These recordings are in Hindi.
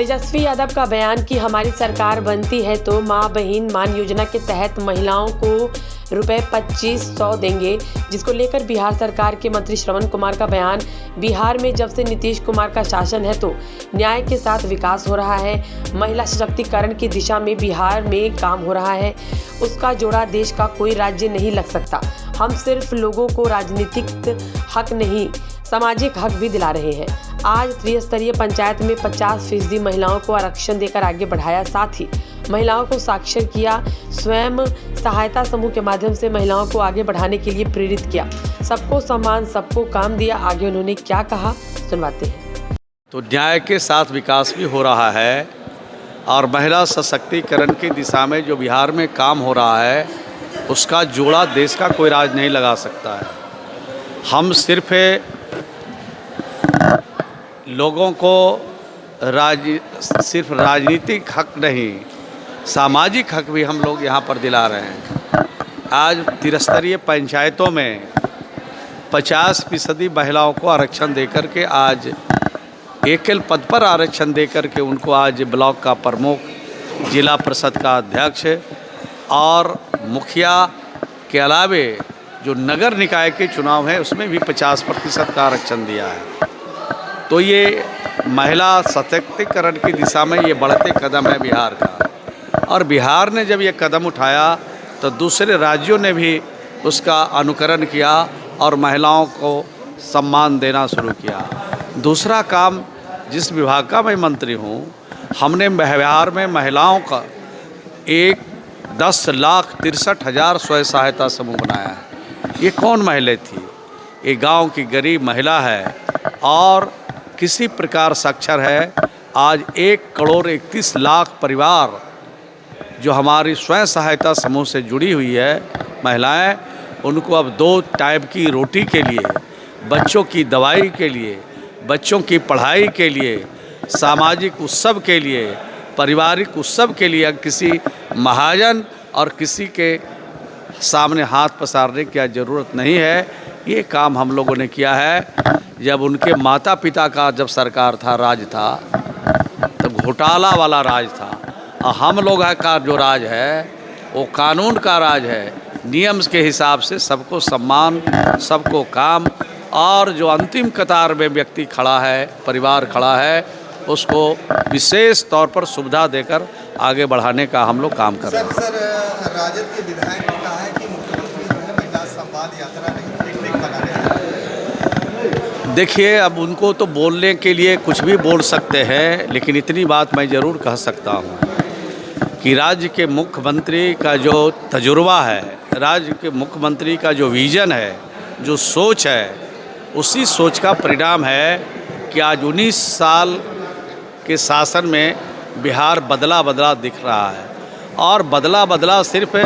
तेजस्वी यादव का बयान कि हमारी सरकार बनती है तो माँ बहन मान योजना के तहत महिलाओं को रुपए 2500 देंगे, जिसको लेकर बिहार सरकार के मंत्री श्रवण कुमार का बयान। बिहार में जब से नीतीश कुमार का शासन है तो न्याय के साथ विकास हो रहा है, महिला सशक्तिकरण की दिशा में बिहार में काम हो रहा है। उसका जोड़ा देश का कोई राज्य नहीं लग सकता। हम सिर्फ लोगों को राजनीतिक हक नहीं, सामाजिक हक भी दिला रहे हैं। आज त्रिस्तरीय पंचायत में 50% महिलाओं को आरक्षण देकर आगे बढ़ाया, साथ ही महिलाओं को साक्षर किया, स्वयं सहायता समूह के माध्यम से महिलाओं को आगे बढ़ाने के लिए प्रेरित किया। सबको सम्मान, सबको काम दिया। आगे उन्होंने क्या कहा, सुनवाते हैं। तो न्याय के साथ विकास भी हो रहा है और महिला सशक्तिकरण की दिशा में जो बिहार में काम हो रहा है उसका जोड़ा देश का कोई राज नहीं लगा सकता है। हम सिर्फ लोगों को सिर्फ राजनीतिक हक नहीं, सामाजिक हक भी हम लोग यहाँ पर दिला रहे हैं। आज त्रिस्तरीय पंचायतों में 50% महिलाओं को आरक्षण देकर के आज एकल पद पर आरक्षण देकर के उनको आज ब्लॉक का प्रमुख, जिला परिषद का अध्यक्ष और मुखिया के अलावे जो नगर निकाय के चुनाव है उसमें भी 50% का आरक्षण दिया है। तो ये महिला सशक्तिकरण की दिशा में ये बढ़ते कदम है बिहार का। और बिहार ने जब ये कदम उठाया तो दूसरे राज्यों ने भी उसका अनुकरण किया और महिलाओं को सम्मान देना शुरू किया। दूसरा काम, जिस विभाग का मैं मंत्री हूँ, हमने बिहार में महिलाओं का 10,63,000 स्वयं सहायता समूह बनाया है। ये कौन महिला थी? ये गांव की गरीब महिला है और किसी प्रकार साक्षर है। आज 1,31,00,000 परिवार जो हमारी स्वयं सहायता समूह से जुड़ी हुई है महिलाएं, उनको अब 2 टाइम की रोटी के लिए, बच्चों की दवाई के लिए, बच्चों की पढ़ाई के लिए, सामाजिक उत्सव के लिए, पारिवारिक उत्सव के लिए किसी महाजन और किसी के सामने हाथ पसारने की ज़रूरत नहीं है। ये काम हम लोगों ने किया है। जब उनके माता पिता का जब सरकार था, राज था, तब घोटाला वाला राज था। और हम लोग का जो राज है वो कानून का राज है। नियम के हिसाब से सबको सम्मान, सबको काम, और जो अंतिम कतार में व्यक्ति खड़ा है, परिवार खड़ा है, उसको विशेष तौर पर सुविधा देकर आगे बढ़ाने का हम लोग काम कर रहे हैं। सर, राजद के विधायक ने कहा है कि मुख्यमंत्री जो है महिला संवाद यात्रा नहीं, पिकनिक मना रहे हैं। देखिए, अब उनको तो बोलने के लिए कुछ भी बोल सकते हैं, लेकिन इतनी बात मैं ज़रूर कह सकता हूँ कि राज्य के मुख्यमंत्री का जो तजुर्बा है, राज्य के मुख्यमंत्री का जो विज़न है, जो सोच है, उसी सोच का परिणाम है कि आज 19 साल के शासन में बिहार बदला बदला दिख रहा है। और बदला बदला सिर्फ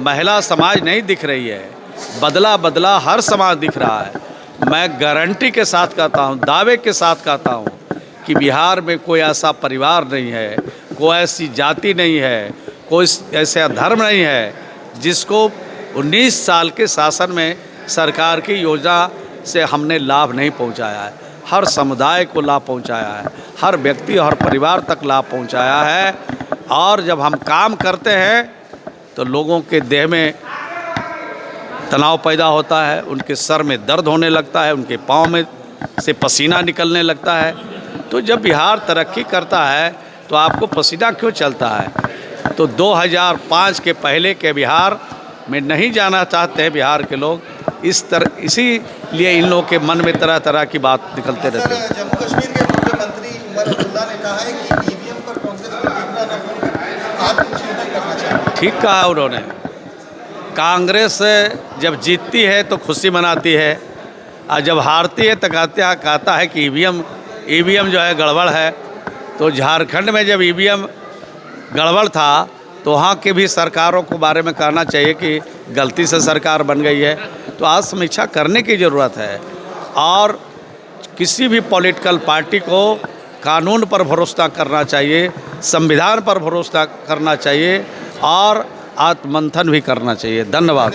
महिला समाज नहीं दिख रही है, बदला बदला हर समाज दिख रहा है। मैं गारंटी के साथ कहता हूँ, दावे के साथ कहता हूँ कि बिहार में कोई ऐसा परिवार नहीं है, कोई ऐसी जाति नहीं है, कोई ऐसा धर्म नहीं है जिसको 19 साल के शासन में सरकार की योजना से हमने लाभ नहीं पहुंचाया है। हर समुदाय को लाभ पहुंचाया है, हर व्यक्ति और परिवार तक लाभ पहुंचाया है। और जब हम काम करते हैं तो लोगों के देह में तनाव पैदा होता है, उनके सर में दर्द होने लगता है, उनके पाँव में से पसीना निकलने लगता है। तो जब बिहार तरक्की करता है तो आपको पसीना क्यों चलता है? तो 2005 के पहले के बिहार में नहीं जाना चाहते हैं बिहार के लोग। इसीलिए इन लोगों के मन में तरह तरह की बात निकलते रहते हैं। जम्मू कश्मीर के मुख्यमंत्री उमर अब्दुल्ला ने कहा है कि ईवीएम पर कांग्रेस को देखना न हो, आत्मचिंतन करना चाहिए। ठीक कहा उन्होंने। कांग्रेस जब जीतती है तो खुशी मनाती है, और जब हारती है तो कहता है कि ईवीएम जो है गड़बड़ है। तो झारखंड में जब ईवीएम गड़बड़ था तो वहाँ के भी सरकारों को बारे में कहना चाहिए कि गलती से सरकार बन गई है। तो आज समीक्षा करने की ज़रूरत है और किसी भी पॉलिटिकल पार्टी को कानून पर भरोसा करना चाहिए, संविधान पर भरोसा करना चाहिए और आत्ममंथन भी करना चाहिए। धन्यवाद।